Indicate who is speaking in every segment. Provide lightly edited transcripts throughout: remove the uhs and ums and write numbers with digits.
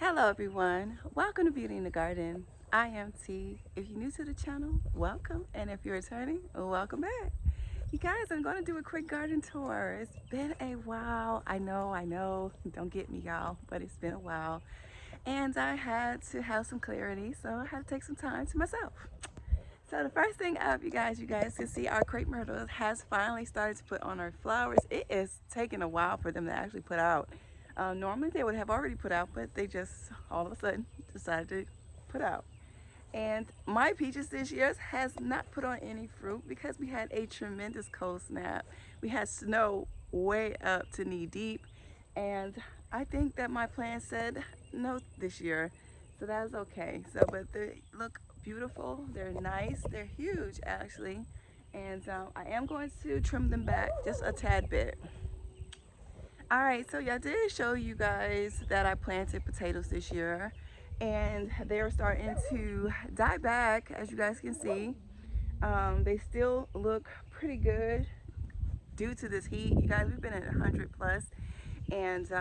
Speaker 1: Hello everyone, welcome to Beauty in the Garden. I am T. If you're new to the channel, welcome, and if you're returning, welcome back. You guys, I'm going to do a quick garden tour. It's been a while. I know, don't get me y'all, but it's been a while. And I had to have some clarity, so I had to take some time to myself. So the first thing up, you guys can see our crepe myrtles has finally started to put on our flowers. It is taking a while for them to actually put out. Normally they would have already put out, but they just all of a sudden decided to put out. And my peaches this year has not put on any fruit because we had a tremendous cold snap. We had snow way up to knee deep, and I think that my plan said no this year, so that's okay. So, but they look beautiful. They're nice. They're huge actually, and I am going to trim them back just a tad bit. All right, so yeah, I did show you guys that I planted potatoes this year, and they're starting to die back, as you guys can see. They still look pretty good due to this heat. You guys, we've been at 100 plus, and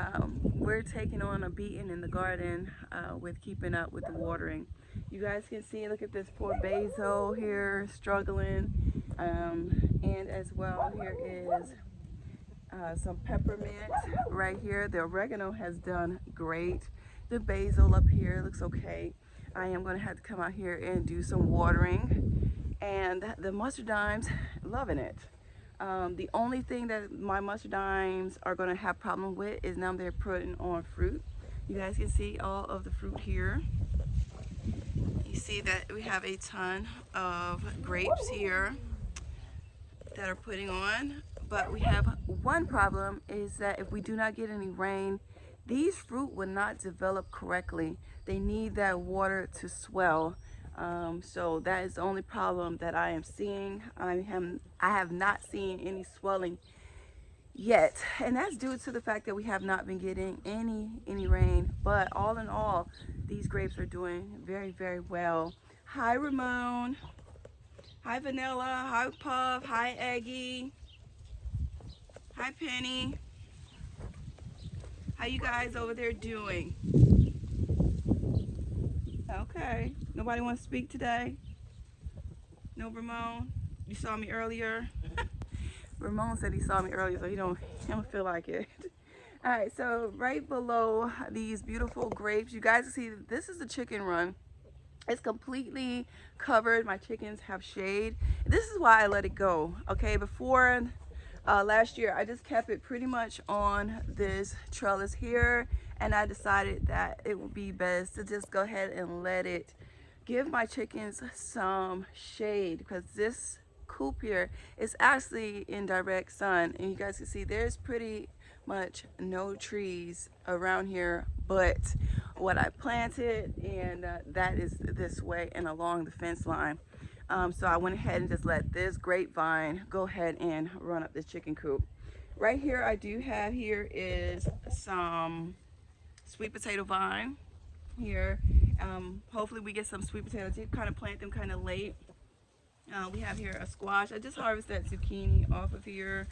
Speaker 1: we're taking on a beating in the garden with keeping up with the watering. You guys can see, look at this poor basil here struggling, and as well here is some peppermint right here. The oregano has done great. The basil up here looks okay. I am going to have to come out here and do some watering. And the mustardimes, loving it. The only thing that my mustardimes are going to have problem with is now they're putting on fruit. You guys can see all of the fruit here. You see that we have a ton of grapes here that are putting on, but we have one problem, is that if we do not get any rain, these fruit will not develop correctly. They need that water to swell. So that is the only problem that I am seeing. I have not seen any swelling yet, and that's due to the fact that we have not been getting any rain. But all in all, these grapes are doing very well. Hi Ramon. Hi Vanilla. Hi Puff. Hi Eggie. Hi Penny. How you guys over there doing? Okay. Nobody wants to speak today? No, Ramon? You saw me earlier? Ramon said he saw me earlier, so he don't feel like it. All right, so right below these beautiful grapes, you guys see this is the chicken run. It's completely covered. My chickens have shade. This is why I let it go. Okay, before last year I just kept it pretty much on this trellis here, and I decided that it would be best to just go ahead and let it give my chickens some shade, because this coop here is actually in direct sun, and you guys can see there's pretty much no trees around here but what I planted, and that is this way and along the fence line. So I went ahead and just let this grapevine go ahead and run up this chicken coop. Right here I do have here is some sweet potato vine here. Hopefully we get some sweet potatoes. I did kind of plant them kind of late. We have here a squash. I just harvested that zucchini off of here.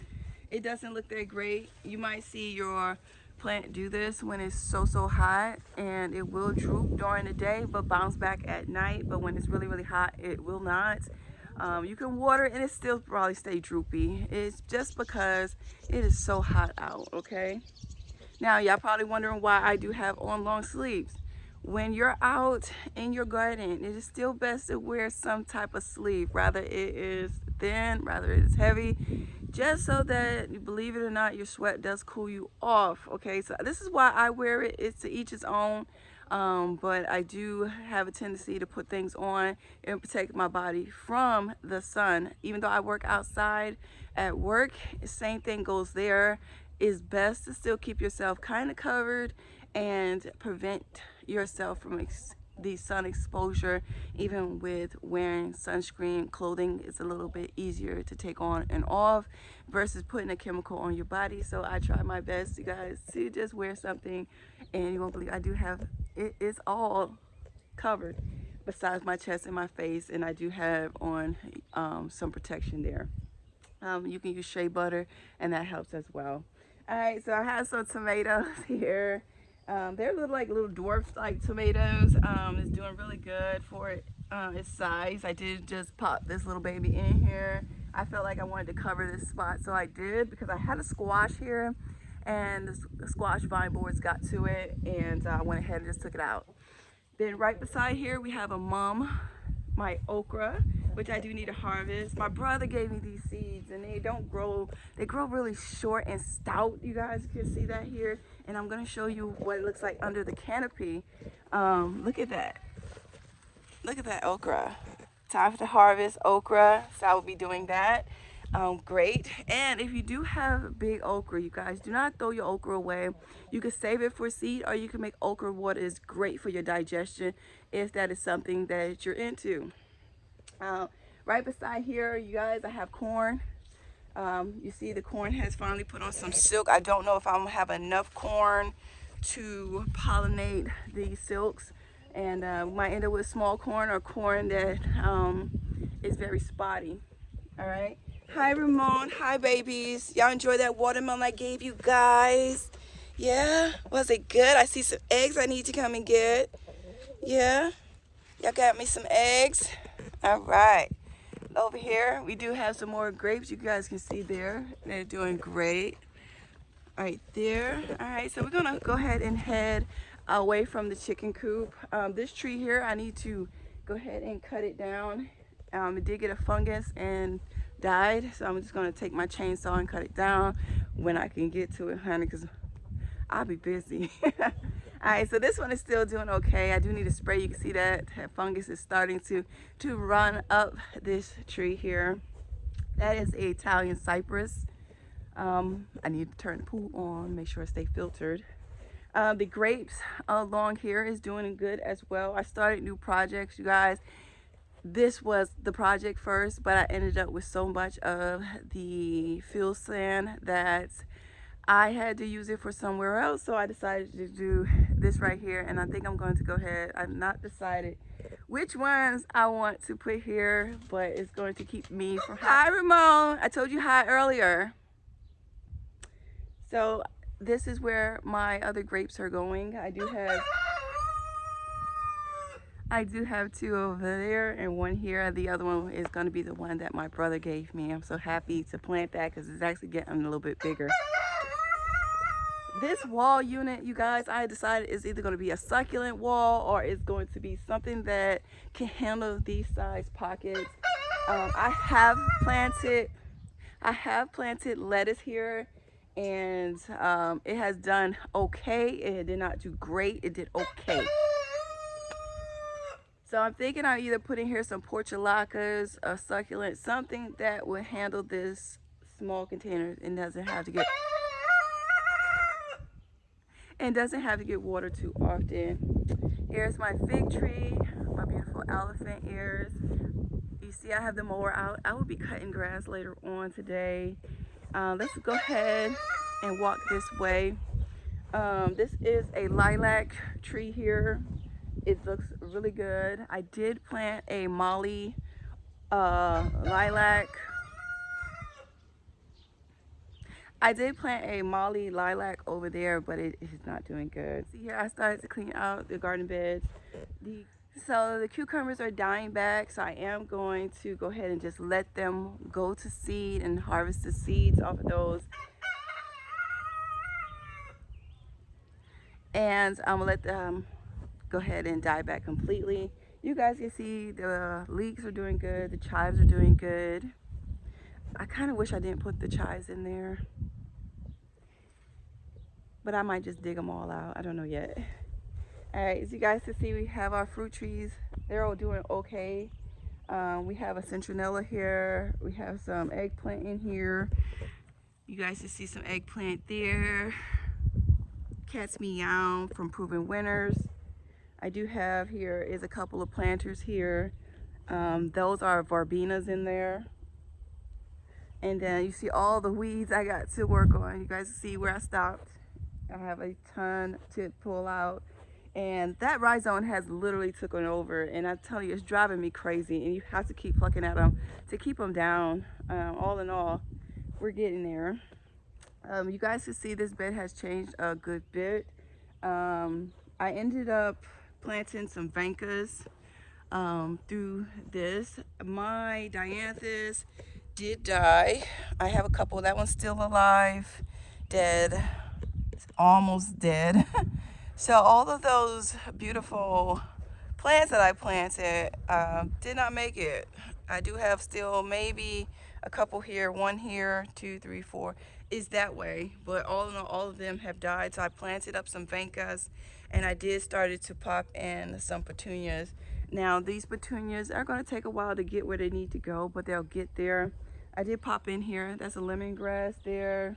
Speaker 1: It doesn't look that great. You might see your plant do this when it's so hot, and it will droop during the day but bounce back at night. But when it's really hot, it will not. You can water and it still probably stay droopy. It's just because it is so hot out. Okay, now y'all probably wondering why I do have on long sleeves. When you're out in your garden, it is still best to wear some type of sleeve, rather it is thin, rather it is heavy, just so that, believe it or not, your sweat does cool you off. Okay, so this is why I wear it. It's to each his own. But I do have a tendency to put things on and protect my body from the sun. Even though I work outside at work, same thing goes there. It's best to still keep yourself kind of covered and prevent yourself from the sun exposure. Even with wearing sunscreen, clothing is a little bit easier to take on and off versus putting a chemical on your body. So I try my best, you guys, to just wear something, and you won't believe I do have it is all covered besides my chest and my face, and I do have on some protection there. You can use shea butter and that helps as well. All right, so I have some tomatoes here. They're little dwarfs like tomatoes. It's doing really good for its size. I did just pop this little baby in here. I felt like I wanted to cover this spot, so I did, because I had a squash here and the squash vine boards got to it, and I went ahead and just took it out. Then right beside here we have my okra, which I do need to harvest. My brother gave me these seeds and they grow really short and stout. You guys can see that here. And I'm gonna show you what it looks like under the canopy. Look at that. Look at that okra. Time to harvest okra, so I will be doing that. Great. And if you do have big okra, you guys, do not throw your okra away. You can save it for seed, or you can make okra water. Is great for your digestion if that is something that you're into. Right beside here, you guys, I have corn. You see the corn has finally put on some silk. I don't know if I'm gonna have enough corn to pollinate these silks, and we might end up with small corn or corn that is very spotty. All right. Hi, Ramon. Hi, babies. Y'all enjoy that watermelon I gave you guys? Yeah? Was it good? I see some eggs I need to come and get. Yeah? Y'all got me some eggs? All right. Over here, we do have some more grapes. You guys can see there. They're doing great. Right there. All right, so we're gonna go ahead and head away from the chicken coop. This tree here, I need to go ahead and cut it down. It did get a fungus and died, so I'm just gonna take my chainsaw and cut it down when I can get to it, honey, because I'll be busy. All right, so this one is still doing okay. I do need to spray. You can see that fungus is starting to run up this tree here. That is an Italian cypress. I need to turn the pool on, make sure it stays filtered. The grapes along here is doing good as well. I started new projects, you guys. This was the project first, but I ended up with so much of the field sand that I had to use it for somewhere else, so I decided to do this right here. And I think I'm going to go ahead, I've not decided which ones I want to put here, but it's going to keep me from... Hi, Ramon. I told you hi earlier. So this is where my other grapes are going. I do have two over there and one here. The other one is going to be the one that my brother gave me. I'm so happy to plant that because it's actually getting a little bit bigger. This wall unit, you guys, I decided is either going to be a succulent wall or it's going to be something that can handle these size pockets. I have planted lettuce here, and it has done okay. It did not do great. It did okay. So I'm thinking I'm either putting here some portulacas, a succulent, something that would handle this small container and doesn't have to get water too often. Here's my fig tree, my beautiful elephant ears. You see I have the mower out. I will be cutting grass later on today. Let's go ahead and walk this way. This is a lilac tree here. It looks really good. I did plant a Molly lilac. I did plant a Molly lilac over there, but it is not doing good. See here, I started to clean out the garden beds. So the cucumbers are dying back, so I am going to go ahead and just let them go to seed and harvest the seeds off of those. And I'm gonna let them go ahead and die back completely. You guys can see the leeks are doing good, the chives are doing good. I kind of wish I didn't put the chives in there, but I might just dig them all out. I don't know yet. All right, as you guys can see, we have our fruit trees. They're all doing okay. We have a citronella here. We have some eggplant in here. You guys can see some eggplant there. Cats meow from Proven Winners. I do have here is a couple of planters here. Those are verbenas in there. And then you see all the weeds I got to work on. You guys see where I stopped. I have a ton to pull out. And that rhizome has literally taken over. And I tell you, it's driving me crazy. And you have to keep plucking at them to keep them down. All in all, we're getting there. You guys can see this bed has changed a good bit. I ended up planting some Vancas through this. My Dianthus did die. I have a couple. That one's still alive, dead, almost dead. So all of those beautiful plants that I planted did not make it. I do have still maybe a couple here, one here, two, three, four is that way, but all in all of them have died. So I planted up some Vancas, and I did started to pop in some petunias. Now these petunias are going to take a while to get where they need to go, but they'll get there. I did pop in here. That's a lemongrass there.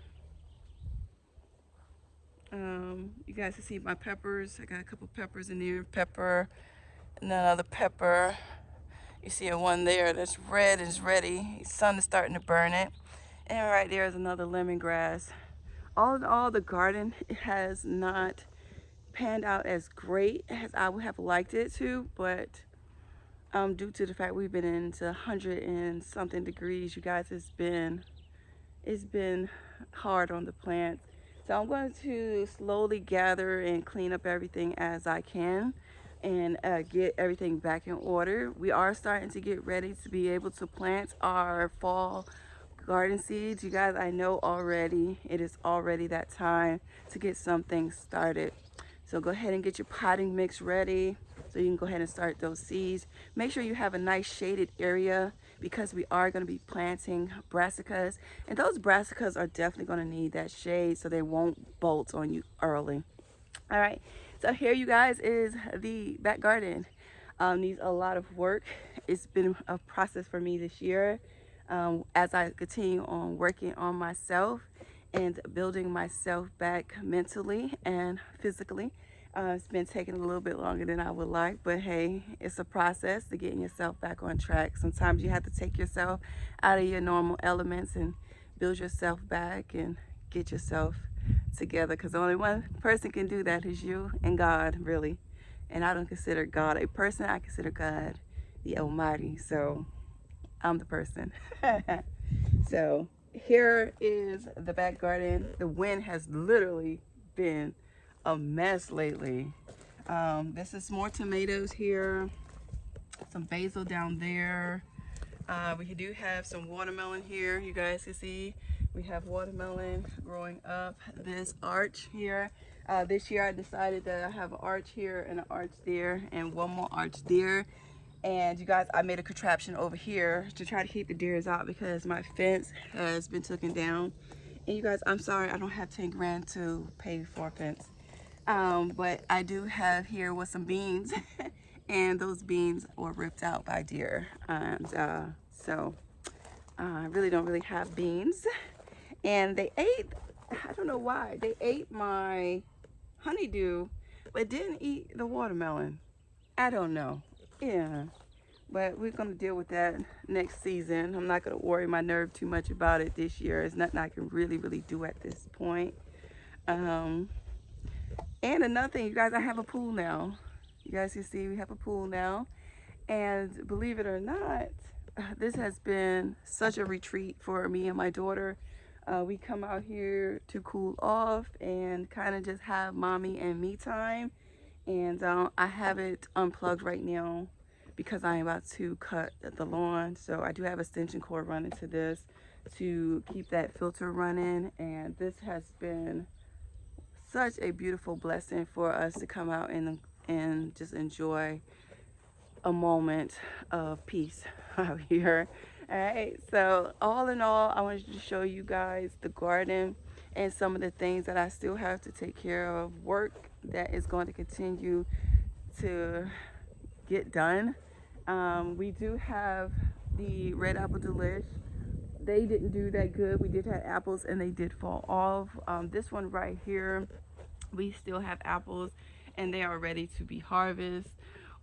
Speaker 1: You guys can see my peppers. I got a couple peppers in there. Pepper, and another pepper. You see a one there that's red is ready. The sun is starting to burn it. And right there is another lemongrass. All in all, the garden has not panned out as great as I would have liked it to, but due to the fact we've been into 100 and something degrees, you guys, it's been hard on the plants. So I'm going to slowly gather and clean up everything as I can and get everything back in order. We are starting to get ready to be able to plant our fall garden seeds. You guys, I know already it is already that time to get some things started. So go ahead and get your potting mix ready so you can go ahead and start those seeds. Make sure you have a nice shaded area because we are going to be planting brassicas, and those brassicas are definitely going to need that shade so they won't bolt on you early. All right, so here you guys is the back garden. Needs a lot of work. It's been a process for me this year as I continue on working on myself and building myself back mentally and physically. It's been taking a little bit longer than I would like, but hey, it's a process to getting yourself back on track. Sometimes you have to take yourself out of your normal elements and build yourself back and get yourself together, because only one person can do that is you and God, really. And I don't consider God a person. I consider God the Almighty. So I'm the person. So here is the back garden. The wind has literally been a mess lately. This is more tomatoes here, some basil down there. We do have some watermelon here. You guys can see we have watermelon growing up this arch here. This year I decided that I have an arch here and an arch there and one more arch there. And you guys, I made a contraption over here to try to keep the deers out because my fence has been taken down. And you guys, I'm sorry I don't have 10 grand to pay for a fence. But I do have here with some beans and those beans were ripped out by deer. And so I really don't really have beans. And they ate, I don't know why, they ate my honeydew, but didn't eat the watermelon. I don't know. Yeah. But we're going to deal with that next season. I'm not going to worry my nerve too much about it this year. It's nothing I can really do at this point. And another thing, you guys, I have a pool now. You guys can see we have a pool now. And believe it or not, this has been such a retreat for me and my daughter. We come out here to cool off and kind of just have mommy and me time. And I have it unplugged right now because I'm about to cut the lawn. So I do have extension cord running to this to keep that filter running. And this has been such a beautiful blessing for us to come out and just enjoy a moment of peace out here. All right, so all in all, I wanted to show you guys the garden and some of the things that I still have to take care of, work that is going to continue to get done. We do have the red apple delish. They didn't do that good. We did have apples and they did fall off. This one right here, we still have apples and they are ready to be harvested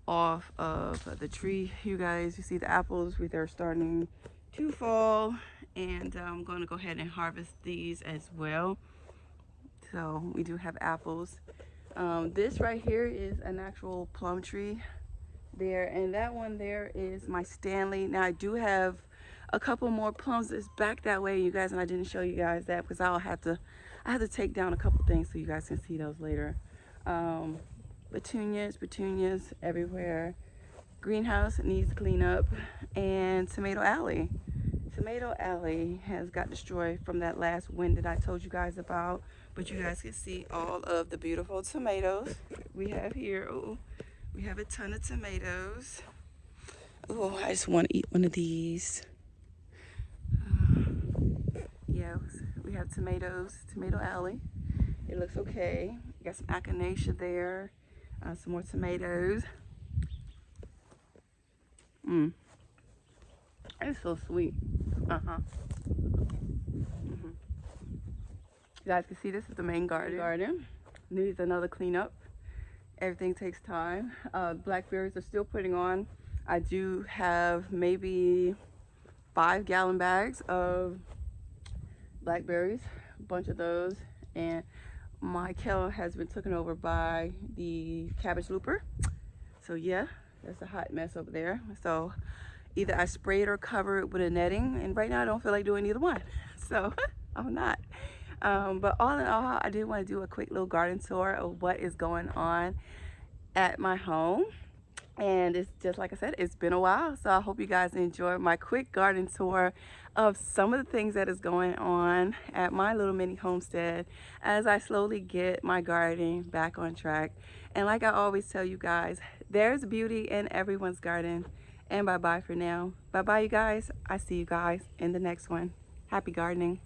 Speaker 1: off of the tree. You guys, you see the apples, they're starting to fall, and I'm going to go ahead and harvest these as well. So we do have apples. This right here is an actual plum tree there, and that one there is my Stanley. Now I do have a couple more plums that's back that way, you guys, and I didn't show you guys that because I have to take down a couple things so you guys can see those later. Um, petunias everywhere. Greenhouse needs to clean up, and Tomato Alley. Tomato Alley has got destroyed from that last wind that I told you guys about, but you guys can see all of the beautiful tomatoes we have here. Oh, we have a ton of tomatoes. Oh, I just want to eat one of these. Yeah, we have tomatoes, Tomato Alley. It looks okay. Got some echinacea there, some more tomatoes. Mmm, it's so sweet. Uh-huh. Mm-hmm. You guys can see this is the main garden. Needs another cleanup. Everything takes time. Blackberries are still putting on. I do have maybe 5-gallon bags of blackberries, a bunch of those, and my kale has been taken over by the cabbage looper. So yeah, that's a hot mess over there. So either I spray it or cover it with a netting, and right now I don't feel like doing either one, so I'm not. But all in all, I did want to do a quick little garden tour of what is going on at my home. And it's just like I said, it's been a while, so I hope you guys enjoy my quick garden tour of some of the things that is going on at my little mini homestead as I slowly get my gardening back on track. And like I always tell you guys, there's beauty in everyone's garden. And bye bye for now. Bye bye, you guys. I see you guys in the next one. Happy gardening.